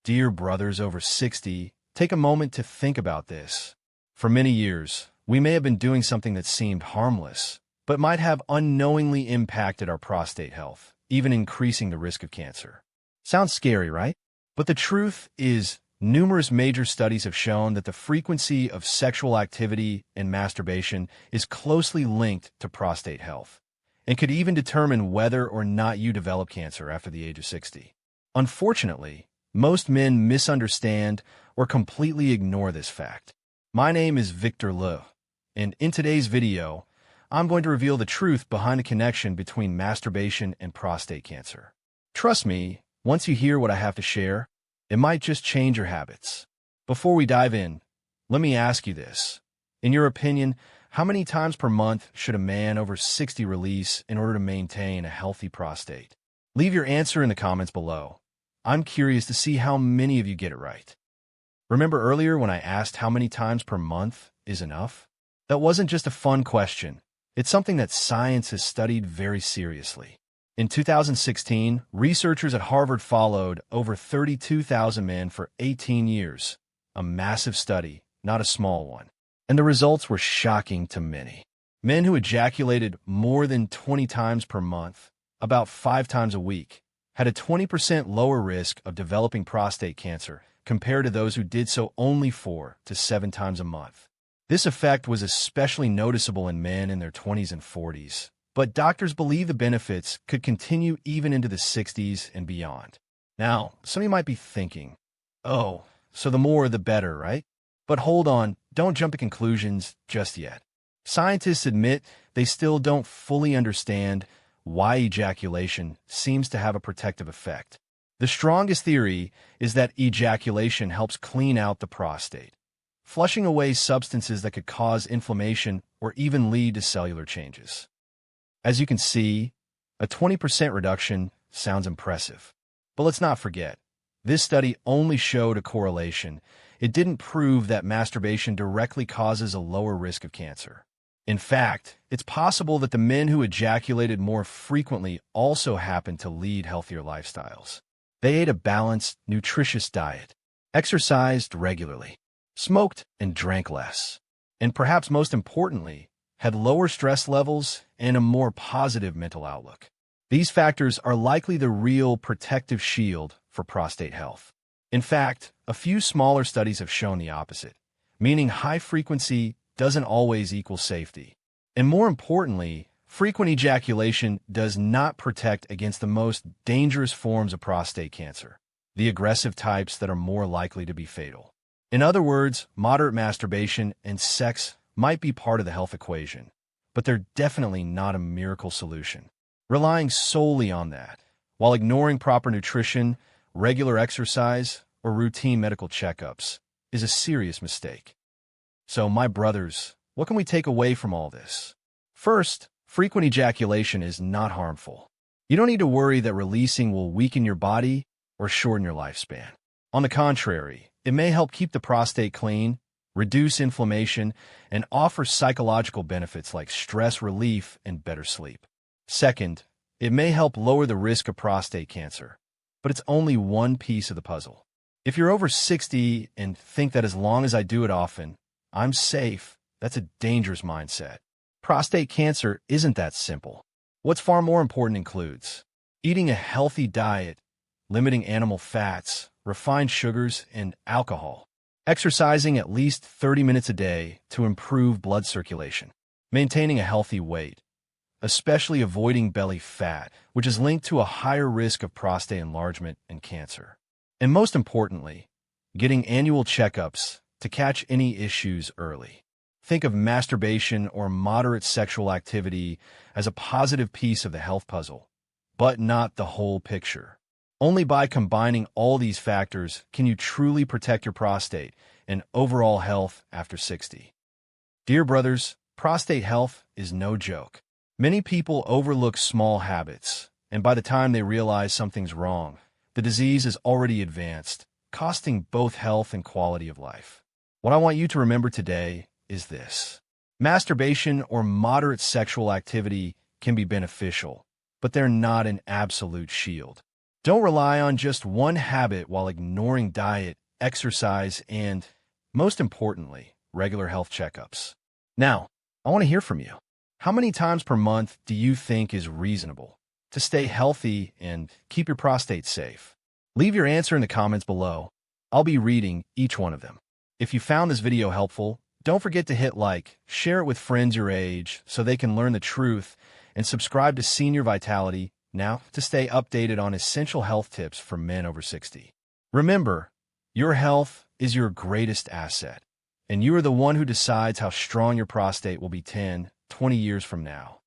Dear brothers over 60, take a moment to think about this. For many years, we may have been doing something that seemed harmless, but might have unknowingly impacted our prostate health, even increasing the risk of cancer. Sounds scary, right? But the truth is, numerous major studies have shown that the frequency of sexual activity and masturbation is closely linked to prostate health, and could even determine whether or not you develop cancer after the age of 60. Unfortunately, most men misunderstand or completely ignore this fact. My name is Victor Le, and in today's video, I'm going to reveal the truth behind the connection between masturbation and prostate cancer. Trust me, once you hear what I have to share, it might just change your habits. Before we dive in, let me ask you this. In your opinion, how many times per month should a man over 60 release in order to maintain a healthy prostate? Leave your answer in the comments below. I'm curious to see how many of you get it right. Remember earlier when I asked how many times per month is enough? That wasn't just a fun question. It's something that science has studied very seriously. In 2016, researchers at Harvard followed over 32,000 men for 18 years, a massive study, not a small one. And the results were shocking to many. Men who ejaculated more than 20 times per month, about 5 times a week, had a 20% lower risk of developing prostate cancer compared to those who did so only 4 to 7 times a month. This effect was especially noticeable in men in their 20s and 40s, but doctors believe the benefits could continue even into the 60s and beyond. Now, some of you might be thinking, oh, so the more the better, right? But hold on, don't jump to conclusions just yet. Scientists admit they still don't fully understand why ejaculation seems to have a protective effect. The strongest theory is that ejaculation helps clean out the prostate, flushing away substances that could cause inflammation or even lead to cellular changes. As you can see, a 20% reduction sounds impressive. But let's not forget, this study only showed a correlation. It didn't prove that masturbation directly causes a lower risk of cancer. In fact, it's possible that the men who ejaculated more frequently also happened to lead healthier lifestyles. They ate a balanced, nutritious diet, exercised regularly, smoked and drank less, and perhaps most importantly, had lower stress levels and a more positive mental outlook. These factors are likely the real protective shield for prostate health. In fact, a few smaller studies have shown the opposite, meaning high frequency doesn't always equal safety. And more importantly, frequent ejaculation does not protect against the most dangerous forms of prostate cancer, the aggressive types that are more likely to be fatal. In other words, moderate masturbation and sex might be part of the health equation, but they're definitely not a miracle solution. Relying solely on that, while ignoring proper nutrition, regular exercise, or routine medical checkups, is a serious mistake. So, my brothers, what can we take away from all this? First, frequent ejaculation is not harmful. You don't need to worry that releasing will weaken your body or shorten your lifespan. On the contrary, it may help keep the prostate clean, reduce inflammation, and offer psychological benefits like stress relief and better sleep. Second, it may help lower the risk of prostate cancer, but it's only one piece of the puzzle. If you're over 60 and think that as long as I do it often, I'm safe, that's a dangerous mindset. Prostate cancer isn't that simple. What's far more important includes eating a healthy diet, limiting animal fats, refined sugars, and alcohol, exercising at least 30 minutes a day to improve blood circulation, maintaining a healthy weight, especially avoiding belly fat, which is linked to a higher risk of prostate enlargement and cancer. And most importantly, getting annual checkups to catch any issues early. Think of masturbation or moderate sexual activity as a positive piece of the health puzzle, but not the whole picture. Only by combining all these factors can you truly protect your prostate and overall health after 60. Dear brothers, prostate health is no joke. Many people overlook small habits, and by the time they realize something's wrong, the disease is already advanced, costing both health and quality of life. What I want you to remember today is this. Masturbation or moderate sexual activity can be beneficial, but they're not an absolute shield. Don't rely on just one habit while ignoring diet, exercise, and, most importantly, regular health checkups. Now, I want to hear from you. How many times per month do you think is reasonable to stay healthy and keep your prostate safe? Leave your answer in the comments below. I'll be reading each one of them. If you found this video helpful, don't forget to hit like, share it with friends your age so they can learn the truth, and subscribe to Senior Vitality now to stay updated on essential health tips for men over 60. Remember, your health is your greatest asset, and you are the one who decides how strong your prostate will be 10, 20 years from now.